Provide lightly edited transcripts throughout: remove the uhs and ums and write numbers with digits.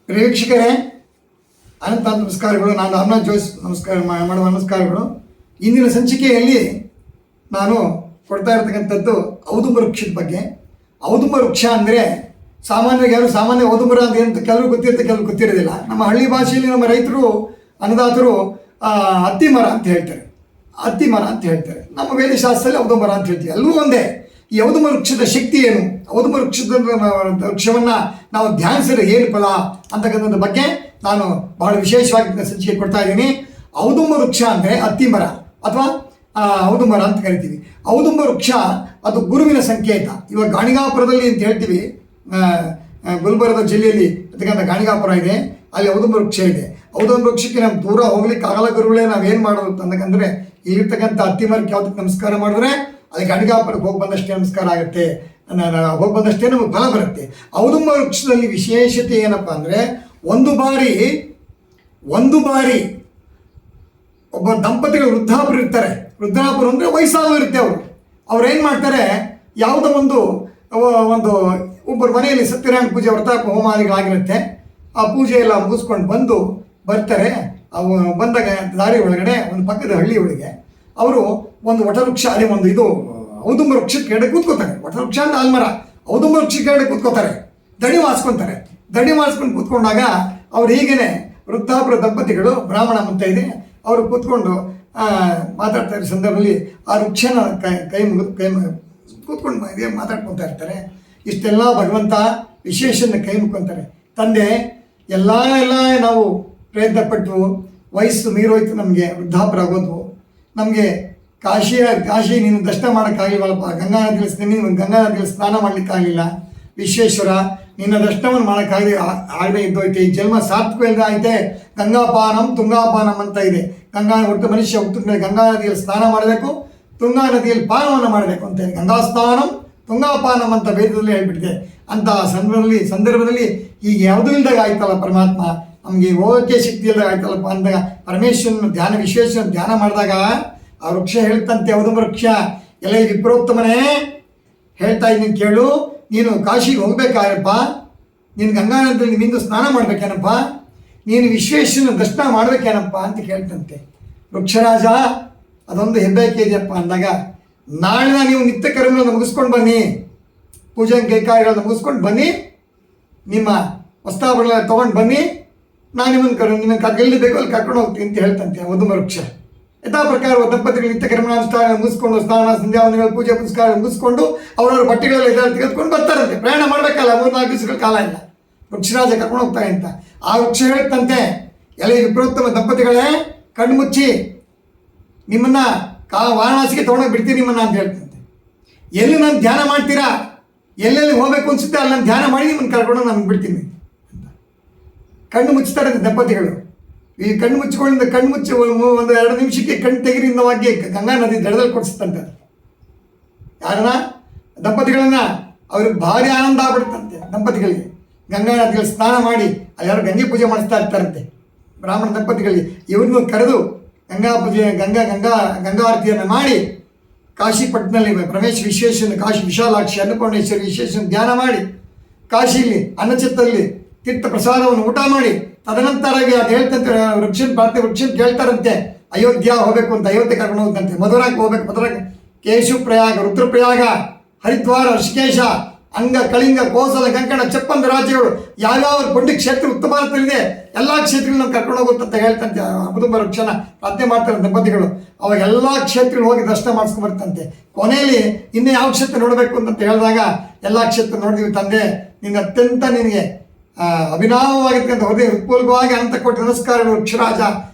ವೀಕ್ಷಕರೇ, ಅನಂತ ನಮಸ್ಕಾರಗಳು. ನಾನು ಅರ್ನಾಥ್ ಜೋಯ್ಸ್ ಮಾಡುವ ನಮಸ್ಕಾರಗಳು. ಇಂದಿನ ಸಂಚಿಕೆಯಲ್ಲಿ ನಾನು ಕೊಡ್ತಾ ಇರತಕ್ಕಂಥದ್ದು ಔದುಂಬರ ವೃಕ್ಷದ ಬಗ್ಗೆ. ಔದುಂಬರ ವೃಕ್ಷ ಅಂದರೆ ಸಾಮಾನ್ಯವಾಗಿ ಯಾರು ಸಾಮಾನ್ಯ ಔದುಂಬರ ಅಂತ ಏನು ಕೆಲವರು ಗೊತ್ತಿರುತ್ತೆ, ಕೆಲವರು ಗೊತ್ತಿರೋದಿಲ್ಲ. ನಮ್ಮ ಹಳ್ಳಿ ಭಾಷೆಯಲ್ಲಿ ನಮ್ಮ ರೈತರು ಅನ್ನದಾತರು ಹತ್ತಿ ಮರ ಅಂತ ಹೇಳ್ತಾರೆ, ಹತ್ತಿ ಮರ ಅಂತ ಹೇಳ್ತಾರೆ. ನಮ್ಮ ವೇದಶಾಸ್ತ್ರದಲ್ಲಿ ಔದುಂಬರ ಅಂತ ಹೇಳ್ತೀವಿ, ಎಲ್ಲವೂ ಒಂದೇ. ಈ ಔದುಂಬರ ವೃಕ್ಷದ ಶಕ್ತಿ ಏನು, ಔದುಂಬರ ವೃಕ್ಷವನ್ನು ನಾವು ಧ್ಯಾನಿಸಿದ್ರೆ ಏನು ಫಲ ಅಂತಕ್ಕಂಥದ್ರ ಬಗ್ಗೆ ನಾನು ಬಹಳ ವಿಶೇಷವಾಗಿ ಸಂಚಿಕೆ ಕೊಡ್ತಾ ಇದ್ದೀನಿ. ಔದುಂಬರ ವೃಕ್ಷ ಅಂದರೆ ಹತ್ತಿ ಮರ ಅಥವಾ ಔದುಂಬರ ಅಂತ ಕರಿತೀವಿ. ಔದುಂಬರ ವೃಕ್ಷ ಅದು ಗುರುವಿನ ಸಂಕೇತ. ಇವಾಗ ಗಾಣಿಗಾಪುರದಲ್ಲಿ ಅಂತ ಹೇಳ್ತೀವಿ, ಗುಲ್ಬರ್ಗ ಜಿಲ್ಲೆಯಲ್ಲಿ ಇರ್ತಕ್ಕಂಥ ಗಾಣಿಗಾಪುರ ಇದೆ, ಅಲ್ಲಿ ಔದುಂಬರ ವೃಕ್ಷ ಇದೆ. ಔದುಂಬರ ವೃಕ್ಷಕ್ಕೆ ನಾವು ದೂರ ಹೋಗ್ಲಿಕ್ಕೆ ಆಗಲ್ಲ ಗುರುಗಳೇ. ನಾವೇನು ಮಾಡೋದು ಅಂತಂದ್ರೆ ಇಲ್ಲಿರ್ತಕ್ಕಂಥ ಹತ್ತಿ ಮರಕ್ಕೆ ಯಾವುದಕ್ಕೆ ನಮಸ್ಕಾರ ಮಾಡಿದ್ರೆ ಅದಕ್ಕೆ ಗಾಣಿಗಾಪುರಕ್ಕೆ ಹೋಗಿ ಬಂದಷ್ಟೇ ನಮಸ್ಕಾರ ಆಗುತ್ತೆ, ಹೋಗಿ ಬಂದಷ್ಟೇ ನಮಗೆ ಫಲ ಬರುತ್ತೆ. ಔದುಂಬರ ವೃಕ್ಷದಲ್ಲಿ ವಿಶೇಷತೆ ಏನಪ್ಪ ಅಂದರೆ ಒಂದು ಬಾರಿ ಒಬ್ಬ ದಂಪತಿಗಳು ವೃದ್ಧಾಪುರ ಇರ್ತಾರೆ. ವೃದ್ಧಾಪುರ ಅಂದರೆ ವಯಸ್ಸಾಗಿರುತ್ತೆ. ಅವ್ರು ಏನು ಮಾಡ್ತಾರೆ, ಯಾವುದೋ ಒಂದು ಒಬ್ಬರು ಮನೆಯಲ್ಲಿ ಸತ್ಯನಾರಾಯಣ ಪೂಜೆ ವ್ರತ ಹೋಮಾದಿಗಳಾಗಿರುತ್ತೆ. ಆ ಪೂಜೆ ಎಲ್ಲ ಮುಗಿಸ್ಕೊಂಡು ಬರ್ತಾರೆ. ಅವು ಬಂದಾಗ ದಾರಿ ಒಳಗಡೆ ಒಂದು ಪಕ್ಕದ ಹಳ್ಳಿ ಒಳಗೆ ಅವರು ಒಂದು ವಟವೃಕ್ಷ, ಅದೇ ಒಂದು ಇದು ಔದುಂಬರ ವೃಕ್ಷದ ಕೆಳಗಡೆ ಕೂತ್ಕೋತಾರೆ. ವಟವೃಕ್ಷ ಅಂತ ಆಲ್ಮರ, ಔದುಂಬರ ವೃಕ್ಷದ ಕೆಳಗಡೆ ಕೂತ್ಕೋತಾರೆ, ದಡಿ ಮಾಡಿಸ್ಕೊಂಡು ಕೂತ್ಕೊಂಡಾಗ ಅವ್ರು ಹೀಗೇನೆ ವೃದ್ಧಾಪುರ ದಂಪತಿಗಳು ಬ್ರಾಹ್ಮಣ ಮುತ್ತೈದೆ ಅವರು ಕೂತ್ಕೊಂಡು ಮಾತಾಡ್ತಾ ಇರೋ ಸಂದರ್ಭದಲ್ಲಿ ಆ ವೃಕ್ಷನ ಕೈ ಮುಗಿದು ಕೂತ್ಕೊಂಡು ಇದೇ ಮಾತಾಡ್ಕೊತಾ ಇರ್ತಾರೆ. ಇಷ್ಟೆಲ್ಲ ಭಗವಂತ ವಿಶೇಷನ ಕೈ ಮುಕ್ಕೊಂತಾರೆ. ತಂದೆ ಎಲ್ಲ ನಾವು ಪ್ರಯತ್ನ ಪಟ್ಟು ವಯಸ್ಸು ಮೀರೋಯ್ತು, ನಮಗೆ ವೃದ್ಧಾಪುರ ಆಗೋದು, ನಮಗೆ ಕಾಶಿ ನೀನು ದರ್ಶನ ಮಾಡೋಕ್ಕಾಗಲಿಲ್ಲವಲ್ಲಪ್ಪ, ಗಂಗಾ ನದಿಯಲ್ಲಿ ಸ್ನಾನ ಮಾಡಲಿಕ್ಕಾಗಲಿಲ್ಲ, ವಿಶ್ವೇಶ್ವರ ನಿನ್ನ ದರ್ಶನವನ್ನು ಆಗದೆ ಇದ್ದೋಯ್ತೆ, ಈ ಜನ್ಮ ಸಾರ್ಥಕವಿಲ್ಲದೆ ಐತೆ. ಗಂಗಾಪಾನಂ ತುಂಗಾಪಾನಂ ಅಂತ ಇದೆ. ಒಟ್ಟು ಮನುಷ್ಯ ಹುಟ್ಟಿದ ಮೇಲೆ ಗಂಗಾ ನದಿಯಲ್ಲಿ ಸ್ನಾನ ಮಾಡಬೇಕು, ತುಂಗಾ ನದಿಯಲ್ಲಿ ಪಾನವನ್ನು ಮಾಡಬೇಕು ಅಂತ ಇದೆ. ಗಂಗಾ ಸ್ನಾನಂ ತುಂಗಾಪಾನಂ ಅಂತ ವೇದದಲ್ಲಿ ಹೇಳ್ಬಿಟ್ಟಿದೆ. ಅಂತ ಸಂದರ್ಭದಲ್ಲಿ ಈಗ ಯಾವುದೂ ಇಲ್ದಾಗ ಆಯ್ತಲ್ಲ ಪರಮಾತ್ಮ, ನಮಗೆ ಹೋಗೋಕ್ಕೆ ಶಕ್ತಿ ಇಲ್ದಾಗ ಆಯ್ತಲ್ಲಪ್ಪ ಅಂದಾಗ ಪರಮೇಶ್ವರನ ವಿಶ್ವೇಶ್ವರನ ಧ್ಯಾನ ಮಾಡಿದಾಗ ಆ ವೃಕ್ಷ ಹೇಳ್ತಂತೆ, ಔದುಂಬರ ವೃಕ್ಷ, ಎಲೆ ವಿಪ್ರೋತ್ತಮನೇ ಹೇಳ್ತಾ ಇದ್ದೀನಿ ಕೇಳು, ನೀನು ಕಾಶಿಗೆ ಹೋಗ್ಬೇಕಾಯಪ್ಪ, ನೀನು ಗಂಗಾ ನದಿಯಲ್ಲಿ ನಿಂದು ಸ್ನಾನ ಮಾಡ್ಬೇಕೇನಪ್ಪ, ನೀನು ವಿಶ್ವೇಶ್ವರನ ದರ್ಶನ ಮಾಡ್ಬೇಕೇನಪ್ಪ ಅಂತ ಕೇಳ್ತಂತೆ. ವೃಕ್ಷರಾಜ ಅದೊಂದು ಹೆಬ್ಬಾರಿಕೆ ಇದೆಯಪ್ಪ ಅಂದಾಗ, ನಾಳೆ ನೀವು ನಿತ್ಯ ಕರ್ಮಗಳನ್ನು ಮುಗಿಸ್ಕೊಂಡು ಬನ್ನಿ, ಪೂಜೆ ಕೈಕಾರ್ಯಗಳನ್ನು ಮುಗಿಸ್ಕೊಂಡು ಬನ್ನಿ, ನಿಮ್ಮ ವಸ್ತಾಭರಣ ತೊಗೊಂಡು ಬನ್ನಿ, ನಾನು ನಿಮ್ಮನ್ನು ಎಲ್ಲಿ ಬೇಕೋ ಅಲ್ಲಿ ಕರ್ಕೊಂಡು ಹೋಗ್ತೀನಿ ಅಂತ ಹೇಳ್ತಂತೆ ಔದುಂಬರ ವೃಕ್ಷ. ಯಥಾ ಪ್ರಕಾರ ದಂಪತಿಗಳು ನಿತ್ಯ ಕರ್ಮಾನುಷ್ಠಾನ ಮುಗಿಸ್ಕೊಂಡು ಸ್ನಾನ ಸಂಧ್ಯಾವಂದನೆಗಳು ಪೂಜೆ ಪುನಸ್ಕಾರ ಮುಗಿಸ್ಕೊಂಡು ಅವರವ್ರ ಬಟ್ಟೆಗಳೆಲ್ಲ ಇದೆಲ್ಲ ತೆಗೆದುಕೊಂಡು ಬರ್ತಾರಂತೆ. ಪ್ರಯಾಣ ಮಾಡಬೇಕಲ್ಲ, 3-4 ದಿವಸಗಳ ಕಾಲ ಇಲ್ಲ, ವೃಕ್ಷರಾಜ ಕರ್ಕೊಂಡು ಹೋಗ್ತಾರೆ ಅಂತ. ಆ ವೃಕ್ಷ ಹೇಳ್ತಂತೆ, ಎಲೆ ವಿಪ್ರೋತ್ತಮ ದಂಪತಿಗಳೇ, ಕಣ್ಣು ಮುಚ್ಚಿ ನಿಮ್ಮನ್ನು ವಾರಣಾಸಿಗೆ ತೊಗೊಂಡೋಗಿ ಬಿಡ್ತೀನಿ ನಿಮ್ಮನ್ನು ಅಂತ ಹೇಳ್ತಂತೆ. ಎಲ್ಲಿ ನಾನು ಧ್ಯಾನ ಮಾಡ್ತೀರಾ, ಎಲ್ಲೆಲ್ಲಿ ಹೋಗಬೇಕು ಅನಿಸುತ್ತೆ ಅಲ್ಲಿ ನಾನು ಧ್ಯಾನ ಮಾಡಿ ನಿಮ್ಮನ್ನು ಕರ್ಕೊಂಡು ನಾನು ಬಿಡ್ತೀನಿ ಅಂತ ಕಣ್ಣು ಮುಚ್ತಾರೆ ದಂಪತಿಗಳು. ಈ ಕಣ್ಣು ಮುಚ್ಚಿ 1-2 ನಿಮಿಷಕ್ಕೆ ಕಣ್ಣು ತೆಗಿರಿಂದವಾಗಿ ಗಂಗಾ ನದಿ ದಡದಲ್ಲಿ ಕೊಡಿಸ್ತಂತೆ ಯಾರನ್ನ, ದಂಪತಿಗಳನ್ನ. ಅವ್ರಿಗೆ ಭಾರಿ ಆನಂದ ಆಗ್ಬಿಡುತ್ತಂತೆ ದಂಪತಿಗಳಿಗೆ. ಗಂಗಾ ನದಿಯಲ್ಲಿ ಸ್ನಾನ ಮಾಡಿ ಅಲ್ಲಿ ಯಾರು ಗಂಗೆ ಪೂಜೆ ಮಾಡಿಸ್ತಾ ಇರ್ತಾರಂತೆ ಬ್ರಾಹ್ಮಣ ದಂಪತಿಗಳಿಗೆ. ಇವ್ರನ್ನೂ ಕರೆದು ಗಂಗಾ ಪೂಜೆ ಗಂಗಾರತಿಯನ್ನು ಮಾಡಿ ಕಾಶಿಪಟ್ಟಣದಲ್ಲಿ ವಿಶ್ವೇಶ್ವರನ ಕಾಶಿ ವಿಶಾಲಾಕ್ಷಿ ಅನ್ನಪೂರ್ಣೇಶ್ವರಿ ವಿಶ್ವೇಶ್ವರನ ಧ್ಯಾನ ಮಾಡಿ ಕಾಶಿಯಲ್ಲಿ ಅನ್ನಚಿತ್ತಲ್ಲಿ ತೀರ್ಥ ಪ್ರಸಾದವನ್ನು ಊಟ ಮಾಡಿ ತದನಂತರವಾಗಿ ಅದು ಹೇಳ್ತಂತೆ ವೃಕ್ಷನ್ ಕೇಳ್ತಾರಂತೆ ಅಯೋಧ್ಯ ಹೋಗಬೇಕು ಅಂತ, ಅಯೋಧ್ಯೆ ಕರ್ಕೊಂಡು ಹೋಗ್ತಂತೆ. ಮಧುರಾಕ್ಕೆ ಹೋಗ್ಬೇಕು, ಮಧುರಾಕ್ಕೆ ಕೇಶುಪ್ರಯಾಗ, ರುದ್ರಪ್ರಯಾಗ, ಹರಿದ್ವಾರ, ಋಷಿಕೇಶ, ಅಂಗ, ಕಳಿಂಗ, ಕೋಸಲ, ಕಂಕಣ, ಚಪ್ಪಂದ ರಾಜ್ಯಗಳು ಯಾವ್ಯಾವ ಪುಣ್ಯ ಕ್ಷೇತ್ರ ಉತ್ತರ ಭಾರತದಲ್ಲಿದೆ ಎಲ್ಲ ಕ್ಷೇತ್ರಗಳನ್ನ ಕರ್ಕೊಂಡು ಹೋಗುತ್ತಂತ ಹೇಳ್ತಂತೆ. ಔದುಂಬರ ವೃಕ್ಷನ ಪ್ರಾರ್ಥನೆ ಮಾಡ್ತಾರೆ ದಂಪತಿಗಳು. ಅವಾಗ ಎಲ್ಲ ಕ್ಷೇತ್ರಗಳು ಹೋಗಿ ದರ್ಶನ ಮಾಡಿಸ್ಕೊಂಡು ಬರ್ತಂತೆ. ಕೊನೆಯಲ್ಲಿ ಇನ್ನೂ ಯಾವ ಕ್ಷೇತ್ರ ನೋಡಬೇಕು ಅಂತ ಹೇಳಿದಾಗ ಎಲ್ಲ ಕ್ಷೇತ್ರ ನೋಡಿದ್ವಿ ತಂದೆ, ನಿನ್ನ ಅತ್ಯಂತ ನಿನಗೆ ಅಭಿನವವಾಗಿರ್ತಕ್ಕಂಥ ಹೃತ್ಪೂರ್ವಕವಾಗಿ ಅನಂತ ಕೋಟಿ ನಮಸ್ಕಾರಗಳು ವೃಕ್ಷರಾಜ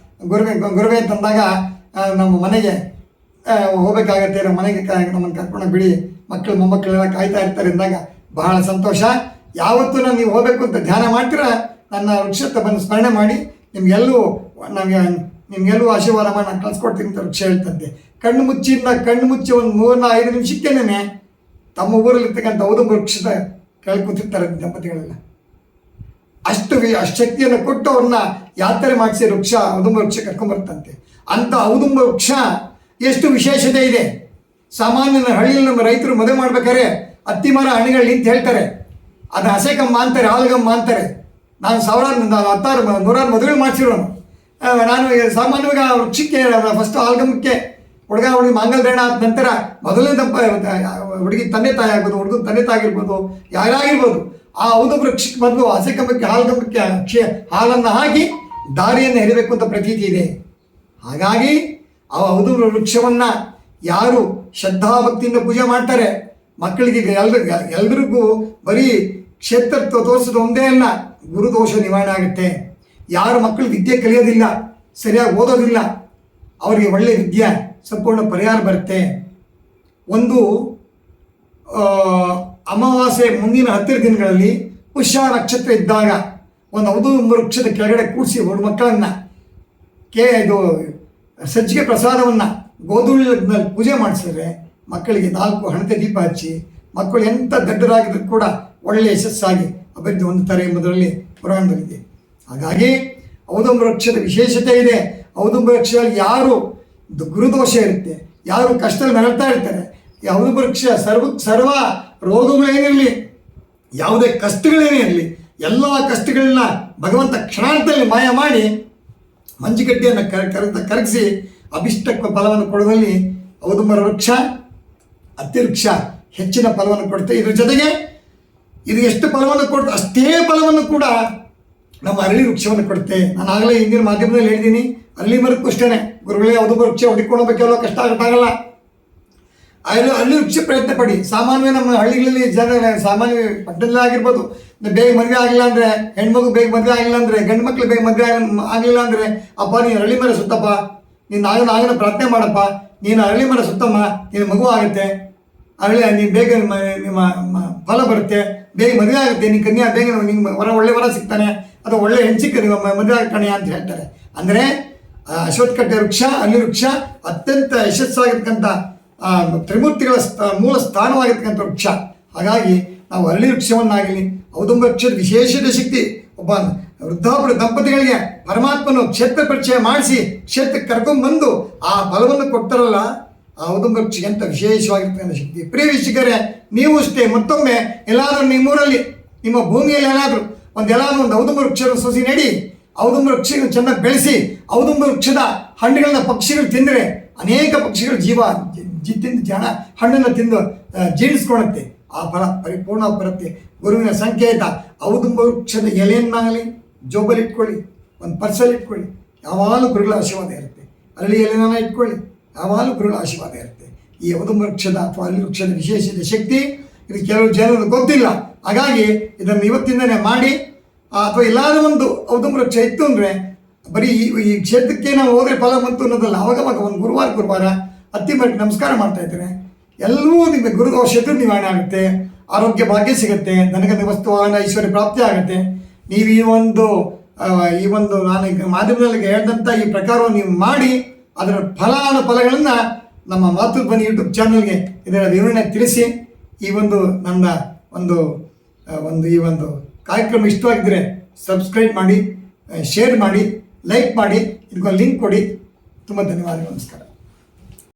ಗುರುವೇ ತಂದಾಗ ನಮ್ಮ ಮನೆಗೆ ಹೋಗಬೇಕಾಗತ್ತೆ, ನಮ್ಮ ಮನೆಗೆ ನಮ್ಮನ್ನು ಕರ್ಕೊಂಡು ಬಿಡಿ, ಮಕ್ಕಳು ಮೊಮ್ಮಕ್ಕಳೆಲ್ಲ ಕಾಯ್ತಾ ಇರ್ತಾರೆ ಅಂದಾಗ ಬಹಳ ಸಂತೋಷ. ಯಾವತ್ತೂ ನೀವು ಹೋಗಬೇಕು ಅಂತ ಧ್ಯಾನ ಮಾಡ್ತೀರಾ ನನ್ನ ವೃಕ್ಷத்தை ಬಂದು ಸ್ಮರಣೆ ಮಾಡಿ ನಿಮಗೆಲ್ಲೂ ಆಶೀರ್ವಾದ ಮಾಡಿ ನಾನು ಕಳಿಸ್ಕೊಡ್ತೀನಿ ಅಂತ ವೃಕ್ಷ ಹೇಳ್ತಂತೆ. ಕಣ್ಣು ಮುಚ್ಚಿ ಒಂದು 3-5 ನಿಮಿಷಕ್ಕೇನೆ ತಮ್ಮ ಊರಲ್ಲಿರ್ತಕ್ಕಂಥ ಔದುಂಬರ ವೃಕ್ಷದ ಕೆಳಗೆ ಕೂತಿರ್ತಾರೆ ದಂಪತಿಗಳೆಲ್ಲ. ಅಷ್ಟು ಶಕ್ತಿಯನ್ನು ಕೊಟ್ಟು ಅವ್ರನ್ನ ಯಾತ್ರೆ ಮಾಡಿಸಿ ಔದುಂಬರ ವೃಕ್ಷ ಕರ್ಕೊಂಡ್ಬರ್ತಂತೆ. ಅಂಥ ಔದುಂಬರ ವೃಕ್ಷ ಎಷ್ಟು ವಿಶೇಷತೆ ಇದೆ. ಸಾಮಾನ್ಯ ಹಳ್ಳಿಯಲ್ಲಿ ನಮ್ಮ ರೈತರು ಮದುವೆ ಮಾಡ್ಬೇಕಾದ್ರೆ ಹತ್ತಿ ಮರ ಹಣ್ಣುಗಳು ನಿಂತು ಹೇಳ್ತಾರೆ, ಅದು ಹಸೆಗಮ್ಮ ಅಂತಾರೆ, ಹಾಲುಗಮ್ಮ ಅಂತಾರೆ. ನಾನು ನೂರಾರು ಮದುವೆ ಮಾಡಿಸಿರೋನು. ನಾನು ಸಾಮಾನ್ಯವಾಗಿ ಆ ವೃಕ್ಷಕ್ಕೆ ಫಸ್ಟು ಆಲ್ಗಮಕ್ಕೆ ಹುಡುಗ ಮಾಂಗಲ್ಯಣ ಆದ ನಂತರ ಮೊದಲನೇ ಹುಡುಗಿ ತಂದೆ ತಾಯಿ ಆಗ್ಬೋದು, ಹುಡುಗನ ತಂದೆ ತಾಯಿ ಆಗಿರ್ಬೋದು, ಯಾರಾಗಿರ್ಬೋದು, ಆ ಔದು ವೃಕ್ಷಕ್ಕೆ ಮೊದಲು ಹಸೆಕಂಬಕ್ಕೆ ಹಾಲ್ಗಂಬಕ್ಕೆ ಹಾಲನ್ನು ಹಾಕಿ ದಾರಿಯನ್ನು ಹೆರಬೇಕು ಅಂತ ಪ್ರತೀತಿ ಇದೆ. ಹಾಗಾಗಿ ಆ ಔದು ವೃಕ್ಷವನ್ನು ಯಾರು ಶ್ರದ್ಧಾಭಕ್ತಿಯಿಂದ ಪೂಜೆ ಮಾಡ್ತಾರೆ, ಮಕ್ಕಳಿಗೆ ಎಲ್ರಿಗೂ ಬರೀ ಕ್ಷೇತ್ರ ತೋರಿಸೋದು ಒಂದೇ ಅಲ್ಲ, ಗುರುದೋಷ ನಿವಾರಣೆ ಆಗುತ್ತೆ. ಯಾರು ಮಕ್ಕಳು ವಿದ್ಯೆ ಕಲಿಯೋದಿಲ್ಲ, ಸರಿಯಾಗಿ ಓದೋದಿಲ್ಲ, ಅವರಿಗೆ ಒಳ್ಳೆಯ ವಿದ್ಯೆ ಸಂಪೂರ್ಣ ಪರಿಹಾರ ಬರುತ್ತೆ. ಒಂದು ಅಮಾವಾಸ್ಯೆ ಮುಂದಿನ 10 ದಿನಗಳಲ್ಲಿ ಪುಷ್ಯ ನಕ್ಷತ್ರ ಇದ್ದಾಗ ಒಂದು ಔದು ವೃಕ್ಷದ ಕೆಳಗಡೆ ಕೂಡಿಸಿ ಮಕ್ಕಳನ್ನು ಇದು ಸಜ್ಜಿಗೆ ಪ್ರಸಾದವನ್ನು ಗೋಧೂಳಿನಲ್ಲಿ ಪೂಜೆ ಮಾಡಿಸಿದ್ರೆ ಮಕ್ಕಳಿಗೆ 4 ಹಣತೆ ದೀಪ ಹಚ್ಚಿ ಮಕ್ಕಳು ಎಂಥ ದಡ್ಡರಾಗಿದ್ರು ಕೂಡ ಒಳ್ಳೆಯ ಯಶಸ್ಸಾಗಿ ಅಭಿವೃದ್ಧಿ ಹೊಂದುತ್ತಾರೆ ಎಂಬುದರಲ್ಲಿ ಪುರಾಣದಲ್ಲಿದೆ. ಹಾಗಾಗಿ ಔದುಂಬ ವೃಕ್ಷದ ವಿಶೇಷತೆ ಇದೆ. ಔದುಂಬ ವೃಕ್ಷದಲ್ಲಿ ಯಾರು ಗುರುದೋಷ ಇರುತ್ತೆ, ಯಾರು ಕಷ್ಟದಲ್ಲಿ ನರಳ್ತಾ ಇರ್ತಾರೆ, ಔದುಂಬ ವೃಕ್ಷ ಸರ್ವ ರೋಗಗಳೇನಿರಲಿ, ಯಾವುದೇ ಕಷ್ಟಗಳೇನೇ ಇರಲಿ, ಎಲ್ಲ ಕಷ್ಟಗಳನ್ನ ಭಗವಂತ ಕ್ಷಣಾಂತದಲ್ಲಿ ಮಾಯ ಮಾಡಿ ಮಂಜುಗಡ್ಡೆಯನ್ನು ಕರಗಿಸಿ ಅಭಿಷ್ಟ ಫಲವನ್ನು ಕೊಡುವಲ್ಲಿ ಔದುಂಬ ವೃಕ್ಷ ಅತ್ತಿ ವೃಕ್ಷ ಹೆಚ್ಚಿನ ಫಲವನ್ನು ಕೊಡುತ್ತೆ. ಇದ್ರ ಜೊತೆಗೆ ಇದು ಎಷ್ಟು ಫಲವನ್ನು ಕೊಡುತ್ತೆ ಅಷ್ಟೇ ಫಲವನ್ನು ಕೂಡ ನಮ್ಮ ಅರಳಿ ವೃಕ್ಷವನ್ನು ಕೊಡುತ್ತೆ. ನಾನು ಆಗಲೇ ಹಿಂದಿನ ಮಾಧ್ಯಮದಲ್ಲಿ ಹೇಳಿದ್ದೀನಿ, ಅರಳಿ ಮರಕ್ಕೂ ಅಷ್ಟೇ ಗುರುಗಳೇ ಔದುಂಬ ವೃಕ್ಷ ಹುಡುಕೊಂಡೋಗ್ಬೇಕೆಲ್ಲ ಕಷ್ಟ ಆಗುತ್ತಾಗಲ್ಲ. ಅರಳಿ ವೃಕ್ಷ ಪ್ರಯತ್ನ ಪಡಿ. ಸಾಮಾನ್ಯ ನಮ್ಮ ಹಳ್ಳಿಗಳಲ್ಲಿ ಸಾಮಾನ್ಯ ಪಟ್ಟಣದಲ್ಲಿ ಆಗಿರ್ಬೋದು, ಬೇಗ ಮದುವೆ ಆಗಿಲ್ಲ ಅಂದರೆ, ಹೆಣ್ಮಗು ಬೇಗ ಮದುವೆ ಆಗಿಲ್ಲ ಅಂದರೆ, ಗಂಡು ಮಕ್ಕಳು ಬೇಗ ಮದುವೆ ಆಗಲಿಲ್ಲ ಅಂದರೆ, ಅಪ್ಪ ನೀನು ಅರಳಿ ಮರ ಸುತ್ತಪ್ಪ, ನೀನು ಆಗನ ಪ್ರಾರ್ಥನೆ ಮಾಡಪ್ಪ, ನೀನು ಅರಳಿ ಮರ ಸುತ್ತಮ್ಮ, ನೀನು ಮಗು ಆಗುತ್ತೆ, ನೀನು ಬೇಗ ನಿಮ್ಮ ಫಲ ಬರುತ್ತೆ, ಬೇಗ ಮದುವೆ ಆಗುತ್ತೆ, ನೀನು ಕನ್ಯಾ ಬೇಗ ನಿಮ್ಗೆ ಒಳ್ಳೆ ವರ ಸಿಗ್ತಾನೆ, ಅಥವಾ ಒಳ್ಳೆ ಹೆಣ್ಣು ಸಿಕ್ಕ ನಿಮ್ಮ ಮದುವೆ ಆಗ್ತಾನೆ ಅಂತ ಹೇಳ್ತಾರೆ. ಅಂದರೆ ಅಶ್ವತ್ಥಕಟ್ಟೆ ವೃಕ್ಷ, ಅರಳಿ ವೃಕ್ಷ ಅತ್ಯಂತ ಯಶಸ್ಸಾಗಿರ್ತಕ್ಕಂಥ ತ್ರಿಮೂರ್ತಿಗಳ ಮೂಲ ಸ್ಥಾನವಾಗಿರ್ತಕ್ಕಂಥ ವೃಕ್ಷ. ಹಾಗಾಗಿ ನಾವು ಅರಳಿ ವೃಕ್ಷವನ್ನಾಗಲಿ, ಔದುಂಬ ವೃಕ್ಷದ ವಿಶೇಷತೆ ಶಕ್ತಿ. ಒಬ್ಬ ವೃದ್ಧಾಪುರ ದಂಪತಿಗಳಿಗೆ ಪರಮಾತ್ಮನು ಕ್ಷೇತ್ರ ಪರಿಚಯ ಮಾಡಿಸಿ ಕ್ಷೇತ್ರಕ್ಕೆ ಕರ್ಕೊಂಡ್ಬಂದು ಆ ಫಲವನ್ನು ಕೊಡ್ತಾರಲ್ಲ, ಆ ಔದುಂಬ ವೃಕ್ಷಕ್ಕೆ ಅಂತ ವಿಶೇಷವಾಗಿರ್ತಕ್ಕಂಥ ಶಕ್ತಿ. ಪ್ರಿಯ ವೀಕ್ಷಕರೇ, ನೀವು ಅಷ್ಟೇ ಮತ್ತೊಮ್ಮೆ ಎಲ್ಲಾದರೂ ನಿಮ್ಮೂರಲ್ಲಿ ನಿಮ್ಮ ಭೂಮಿಯಲ್ಲಿ ಎಲ್ಲಾದರೂ ಒಂದು ಔದುಂಬ ವೃಕ್ಷದ ಸೊಸಿ ನೆಡಿ, ಔದುಂಬ ವೃಕ್ಷವನ್ನು ಚೆನ್ನಾಗಿ ಬೆಳೆಸಿ, ಔದುಂಬ ವೃಕ್ಷದ ಹಣ್ಣುಗಳನ್ನ ಪಕ್ಷಿಗಳು ತಿಂದರೆ ಅನೇಕ ಪಕ್ಷಿಗಳು ತಿಂದು ಹಣ್ಣನ್ನು ತಿಂದು ಜೀರ್ಣಿಸ್ಕೊಳುತ್ತೆ, ಆ ಫಲ ಪರಿಪೂರ್ಣ ಬರುತ್ತೆ. ಗುರುವಿನ ಸಂಕೇತ ಔದುಂಬ ವೃಕ್ಷದ ಎಲೆಯನ್ನಾಗಲಿ ಜೋಬಲ್ಲಿ ಇಟ್ಕೊಳ್ಳಿ, ಒಂದು ಪರ್ಸಲ್ಲಿ ಇಟ್ಕೊಳ್ಳಿ, ಯಾವಾಗಲೂ ಗುರುಗಳ ಆಶೀರ್ವಾದ ಇರುತ್ತೆ. ಅರಳಿ ಎಲೆನ ಇಟ್ಕೊಳ್ಳಿ, ಯಾವಾಗಲೂ ಗುರುಗಳ ಆಶೀರ್ವಾದ ಇರುತ್ತೆ. ಈ ಔದುಂಬ ವೃಕ್ಷದ ಅಥವಾ ಅರಳಿ ವೃಕ್ಷದ ವಿಶೇಷತೆ ಶಕ್ತಿ ಇದು ಕೆಲವು ಜನರಿಗೆ ಗೊತ್ತಿಲ್ಲ. ಹಾಗಾಗಿ ಇದನ್ನು ಇವತ್ತಿಂದನೇ ಮಾಡಿ, ಅಥವಾ ಎಲ್ಲಾದರೂ ಒಂದು ಔದುಂಬ ವೃಕ್ಷ ಇತ್ತು ಅಂದರೆ ಬರೀ ಈ ಕ್ಷೇತ್ರಕ್ಕೆ ನಾವು ಹೋದರೆ ಫಲ ಬಂತು ಅನ್ನೋದಲ್ಲ. ಅವಾಗ ಒಂದು ಗುರುವಾರ ಅತ್ತಿ ಮರಕ್ಕೆ ನಮಸ್ಕಾರ ಮಾಡ್ತಾ ಇದ್ದಾರೆ, ಎಲ್ಲವೂ ನಿಮಗೆ ಗುರುದೋಷ ನಿವಾರಣೆ ಆಗುತ್ತೆ, ಆರೋಗ್ಯ ಭಾಗ್ಯ ಸಿಗುತ್ತೆ, ನನಗೆ ವಸ್ತುವಾಹನ ಐಶ್ವರ್ಯ ಪ್ರಾಪ್ತಿ ಆಗುತ್ತೆ. ನೀವು ಈ ಒಂದು ನಾನು ಮಾಧ್ಯಮದಲ್ಲಿ ಹೇಳಿದಂಥ ಈ ಪ್ರಕಾರವನ್ನು ನೀವು ಮಾಡಿ ಅದರ ಫಲಾನುಫಲಗಳನ್ನು ನಮ್ಮ ಮಾತೃಧ್ವನಿ ಯೂಟ್ಯೂಬ್ ಚಾನಲ್ಗೆ ಇದರ ವಿವರಣೆ ತಿಳಿಸಿ. ಈ ಒಂದು ನನ್ನ ಈ ಒಂದು ಕಾರ್ಯಕ್ರಮ ಇಷ್ಟವಾಗಿದ್ದರೆ ಸಬ್ಸ್ಕ್ರೈಬ್ ಮಾಡಿ, ಶೇರ್ ಮಾಡಿ, ಲೈಕ್ ಮಾಡಿ, ಇದಕ್ಕೊಂದು ಲಿಂಕ್ ಕೊಡಿ. ತುಂಬ ಧನ್ಯವಾದಗಳು. ನಮಸ್ಕಾರ.